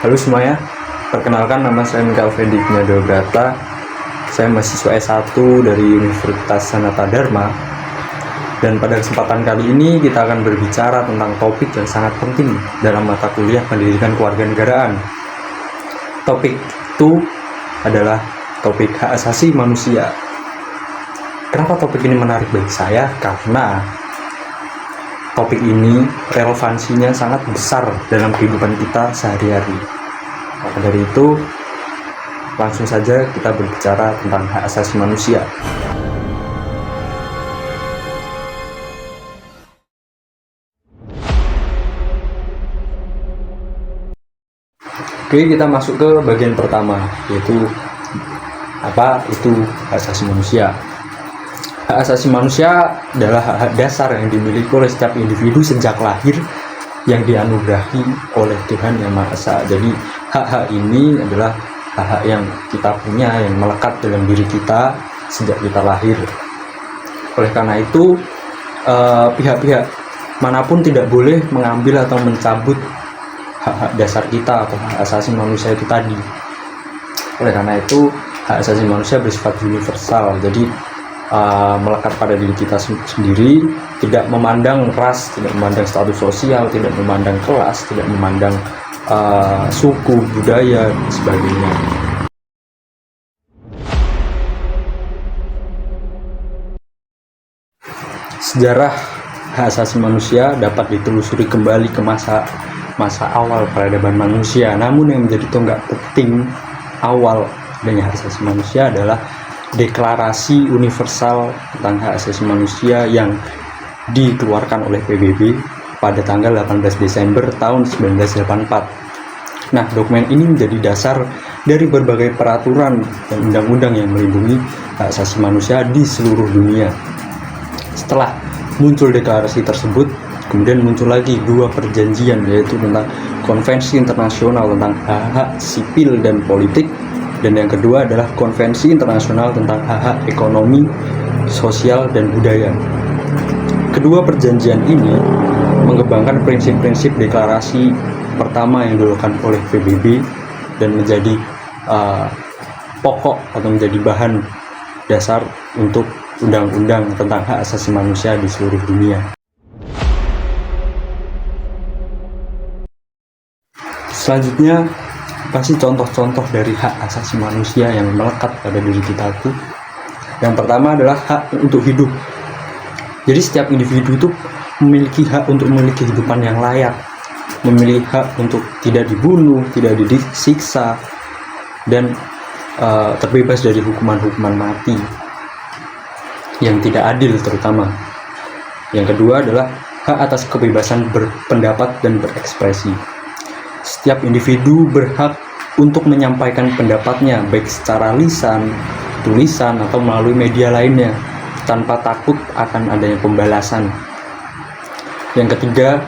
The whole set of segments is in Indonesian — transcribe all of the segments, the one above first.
Halo semuanya, perkenalkan nama saya Mikael Freddy Gnadograta. Saya mahasiswa S1 dari Universitas Sanata Dharma. Dan pada kesempatan kali ini kita akan berbicara tentang topik yang sangat penting dalam mata kuliah pendidikan kewarganegaraan. Topik itu adalah topik hak asasi manusia. Kenapa topik ini menarik bagi saya? Karena topik ini relevansinya sangat besar dalam kehidupan kita sehari-hari. Maka dari itu, langsung saja kita berbicara tentang hak asasi manusia. Oke, kita masuk ke bagian pertama, yaitu apa itu hak asasi manusia. Hak asasi manusia adalah hak-hak dasar yang dimiliki oleh setiap individu sejak lahir yang dianugerahi oleh Tuhan Yang Maha Esa. Jadi hak-hak ini adalah hak-hak yang kita punya, yang melekat dalam diri kita sejak kita lahir. Oleh karena itu, pihak-pihak manapun tidak boleh mengambil atau mencabut hak-hak dasar kita atau hak asasi manusia itu tadi. Oleh karena itu, hak asasi manusia bersifat universal. Jadi melekat pada diri kita sendiri, tidak memandang ras, tidak memandang status sosial, tidak memandang kelas, tidak memandang suku, budaya, dan sebagainya. Sejarah hak asasi manusia dapat ditelusuri kembali ke masa awal peradaban manusia. Namun yang menjadi tonggak penting awal adanya hak asasi manusia adalah Deklarasi Universal tentang Hak Asasi Manusia yang dikeluarkan oleh PBB pada tanggal 18 Desember tahun 1984. Nah, dokumen ini menjadi dasar dari berbagai peraturan dan undang-undang yang melindungi hak asasi manusia di seluruh dunia. Setelah muncul deklarasi tersebut, kemudian muncul lagi dua perjanjian, yaitu tentang Konvensi Internasional tentang Hak-Hak Sipil dan Politik, dan yang kedua adalah Konvensi Internasional tentang Hak-Hak Ekonomi, Sosial, dan Budaya. Kedua perjanjian ini mengembangkan prinsip-prinsip deklarasi pertama yang dilakukan oleh PBB dan menjadi pokok atau menjadi bahan dasar untuk undang-undang tentang hak asasi manusia di seluruh dunia. Selanjutnya, apa sih contoh-contoh dari hak asasi manusia yang melekat pada diri kita itu? Yang pertama adalah hak untuk hidup. Jadi setiap individu itu memiliki hak untuk memiliki kehidupan yang layak, memiliki hak untuk tidak dibunuh, tidak disiksa, dan terbebas dari hukuman-hukuman mati yang tidak adil terutama. Yang kedua adalah hak atas kebebasan berpendapat dan berekspresi. Setiap individu berhak untuk menyampaikan pendapatnya baik secara lisan, tulisan, atau melalui media lainnya tanpa takut akan adanya pembalasan. Yang ketiga,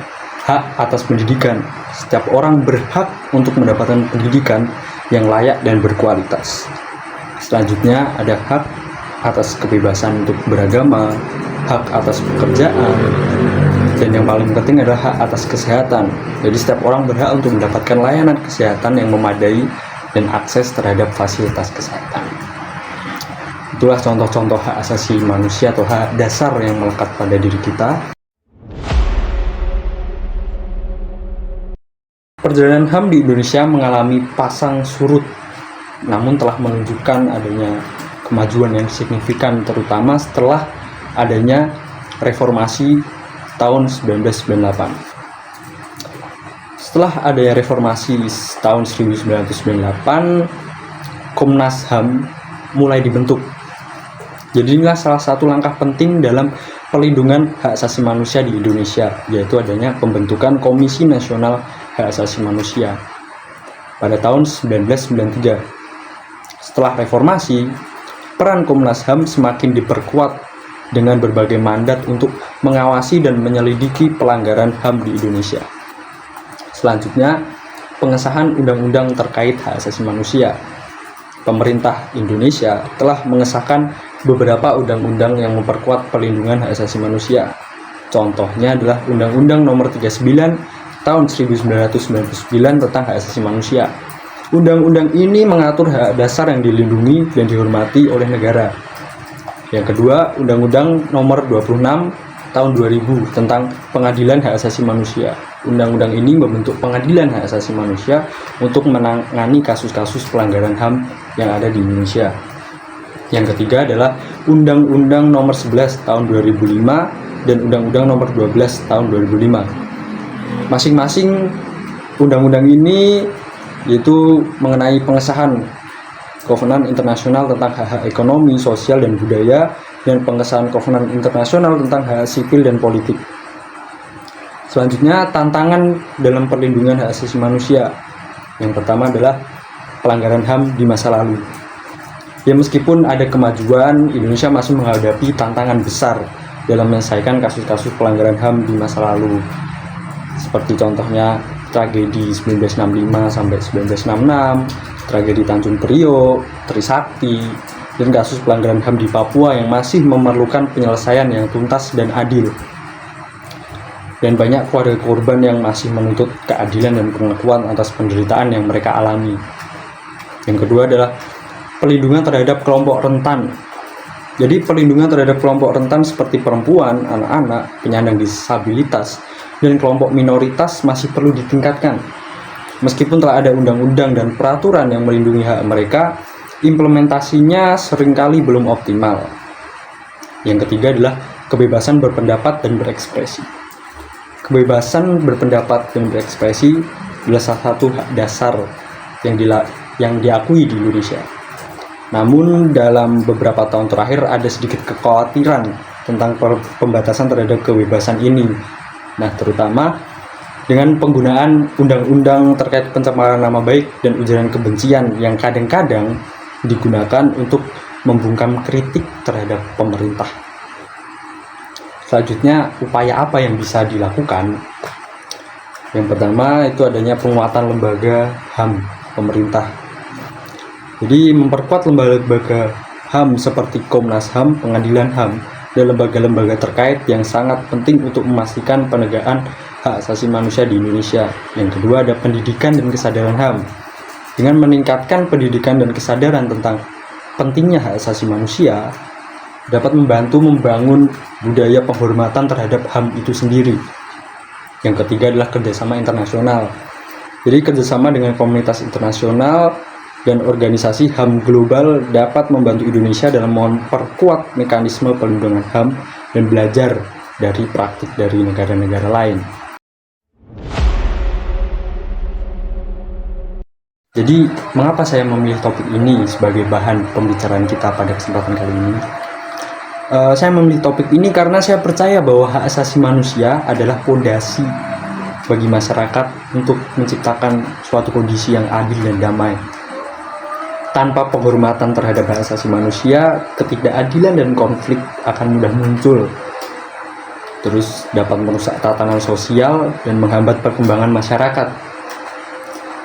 hak atas pendidikan. Setiap orang berhak untuk mendapatkan pendidikan yang layak dan berkualitas. Selanjutnya ada hak atas kebebasan untuk beragama, hak atas pekerjaan, dan yang paling penting adalah hak atas kesehatan. Jadi setiap orang berhak untuk mendapatkan layanan kesehatan yang memadai dan akses terhadap fasilitas kesehatan. Itulah contoh-contoh hak asasi manusia atau hak dasar yang melekat pada diri kita. Perjalanan HAM di Indonesia mengalami pasang surut, namun telah menunjukkan adanya kemajuan yang signifikan, terutama setelah adanya reformasi tahun 1998. Setelah adanya reformasi tahun 1998, Komnas HAM mulai dibentuk. Jadi inilah salah satu langkah penting dalam perlindungan hak asasi manusia di Indonesia, yaitu adanya pembentukan Komisi Nasional Hak Asasi Manusia pada tahun 1993. Setelah reformasi, peran Komnas HAM semakin diperkuat dengan berbagai mandat untuk mengawasi dan menyelidiki pelanggaran HAM di Indonesia. Selanjutnya, pengesahan undang-undang terkait hak asasi manusia. Pemerintah Indonesia telah mengesahkan beberapa undang-undang yang memperkuat perlindungan hak asasi manusia. Contohnya adalah Undang-Undang Nomor 39 tahun 1999 tentang hak asasi manusia. Undang-undang ini mengatur hak dasar yang dilindungi dan dihormati oleh negara. Yang kedua, Undang-Undang Nomor 26 tahun 2000 tentang Pengadilan Hak Asasi Manusia. Undang-undang ini membentuk Pengadilan Hak Asasi Manusia untuk menangani kasus-kasus pelanggaran HAM yang ada di Indonesia. Yang ketiga adalah Undang-Undang Nomor 11 tahun 2005 dan Undang-Undang Nomor 12 tahun 2005. Masing-masing undang-undang ini yaitu mengenai pengesahan Kovenan Internasional tentang hak-hak ekonomi, sosial, dan budaya, dan pengesahan Kovenan Internasional tentang hak sipil dan politik. Selanjutnya, tantangan dalam perlindungan hak asasi manusia. Yang pertama adalah pelanggaran HAM di masa lalu. Ya, meskipun ada kemajuan, Indonesia masih menghadapi tantangan besar dalam menyelesaikan kasus-kasus pelanggaran HAM di masa lalu. Seperti contohnya tragedi 1965 sampai 1966, tragedi Tanjung Priok, Trisakti, dan kasus pelanggaran HAM di Papua yang masih memerlukan penyelesaian yang tuntas dan adil. Dan banyak keluarga korban yang masih menuntut keadilan dan pengakuan atas penderitaan yang mereka alami. Yang kedua adalah pelindungan terhadap kelompok rentan. Jadi perlindungan terhadap kelompok rentan seperti perempuan, anak-anak, penyandang disabilitas, dan kelompok minoritas masih perlu ditingkatkan. Meskipun telah ada undang-undang dan peraturan yang melindungi hak mereka, implementasinya seringkali belum optimal. Yang ketiga adalah kebebasan berpendapat dan berekspresi. Kebebasan berpendapat dan berekspresi adalah salah satu hak dasar yang diakui di Indonesia. Namun dalam beberapa tahun terakhir ada sedikit kekhawatiran tentang pembatasan terhadap kebebasan ini. Nah, terutama dengan penggunaan undang-undang terkait pencemaran nama baik dan ujaran kebencian yang kadang-kadang digunakan untuk membungkam kritik terhadap pemerintah. Selanjutnya, upaya apa yang bisa dilakukan? Yang pertama itu adanya penguatan lembaga HAM pemerintah. Jadi memperkuat lembaga HAM seperti Komnas HAM, Pengadilan HAM, dan lembaga-lembaga terkait yang sangat penting untuk memastikan penegakan hak asasi manusia di Indonesia. Yang kedua ada pendidikan dan kesadaran HAM. Dengan meningkatkan pendidikan dan kesadaran tentang pentingnya hak asasi manusia, dapat membantu membangun budaya penghormatan terhadap HAM itu sendiri. Yang ketiga adalah kerjasama internasional. Jadi kerjasama dengan komunitas internasional dan organisasi HAM global dapat membantu Indonesia dalam memperkuat mekanisme perlindungan HAM dan belajar dari praktik dari negara-negara lain. Jadi, mengapa saya memilih topik ini sebagai bahan pembicaraan kita pada kesempatan kali ini? Saya memilih topik ini karena saya percaya bahwa hak asasi manusia adalah fondasi bagi masyarakat untuk menciptakan suatu kondisi yang adil dan damai. Tanpa penghormatan terhadap hak asasi manusia, ketidakadilan dan konflik akan mudah muncul. Terus dapat merusak tatanan sosial dan menghambat perkembangan masyarakat.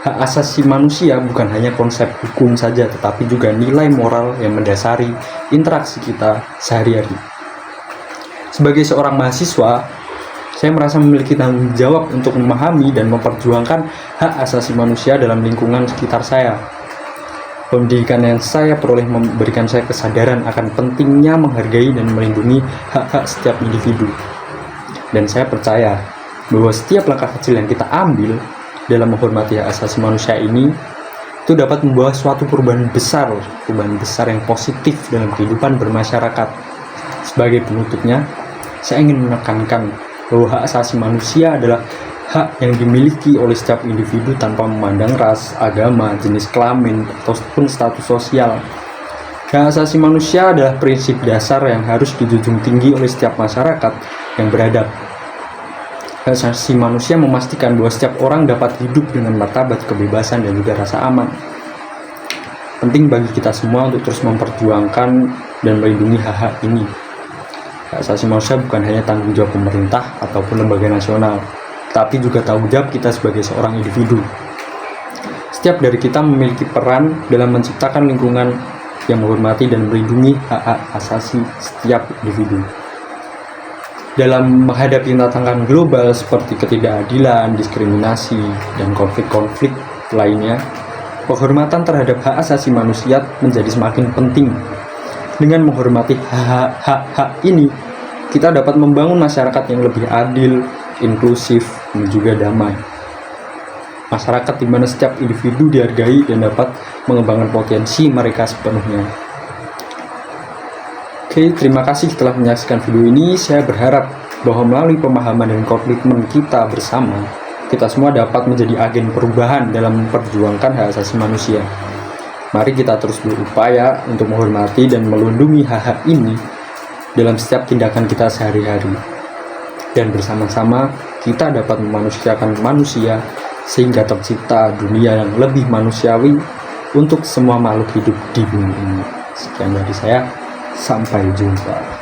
Hak asasi manusia bukan hanya konsep hukum saja, tetapi juga nilai moral yang mendasari interaksi kita sehari-hari. Sebagai seorang mahasiswa, saya merasa memiliki tanggung jawab untuk memahami dan memperjuangkan hak asasi manusia dalam lingkungan sekitar saya. Pendidikan yang saya peroleh memberikan saya kesadaran akan pentingnya menghargai dan melindungi hak-hak setiap individu. Dan saya percaya bahwa setiap langkah kecil yang kita ambil dalam menghormati hak asasi manusia ini itu dapat membawa suatu perubahan besar yang positif dalam kehidupan bermasyarakat. Sebagai penutupnya, saya ingin menekankan bahwa hak asasi manusia adalah hak yang dimiliki oleh setiap individu tanpa memandang ras, agama, jenis kelamin, ataupun status sosial. Hak asasi manusia adalah prinsip dasar yang harus dijunjung tinggi oleh setiap masyarakat yang beradab. Hak asasi manusia memastikan bahwa setiap orang dapat hidup dengan martabat, kebebasan, dan juga rasa aman. Penting bagi kita semua untuk terus memperjuangkan dan melindungi hak-hak ini. Hak asasi manusia bukan hanya tanggung jawab pemerintah ataupun lembaga nasional, tapi juga tanggung jawab kita sebagai seorang individu. Setiap dari kita memiliki peran dalam menciptakan lingkungan yang menghormati dan melindungi hak-hak asasi setiap individu. dalam menghadapi tantangan global seperti ketidakadilan, diskriminasi, dan konflik-konflik lainnya, penghormatan terhadap hak asasi manusia menjadi semakin penting. Dengan menghormati hak-hak ini, kita dapat membangun masyarakat yang lebih adil, inklusif, dan juga damai. Masyarakat di mana setiap individu dihargai dan dapat mengembangkan potensi mereka sepenuhnya. Oke, terima kasih telah menyaksikan video ini. Saya berharap bahwa melalui pemahaman dan komitmen kita bersama, kita semua dapat menjadi agen perubahan dalam memperjuangkan hak asasi manusia. Mari kita terus berupaya untuk menghormati dan melindungi hak-hak ini dalam setiap tindakan kita sehari-hari. Dan bersama-sama kita dapat memanusiakan manusia sehingga tercipta dunia yang lebih manusiawi untuk semua makhluk hidup di bumi ini. Sekian dari saya. Sampai jumpa.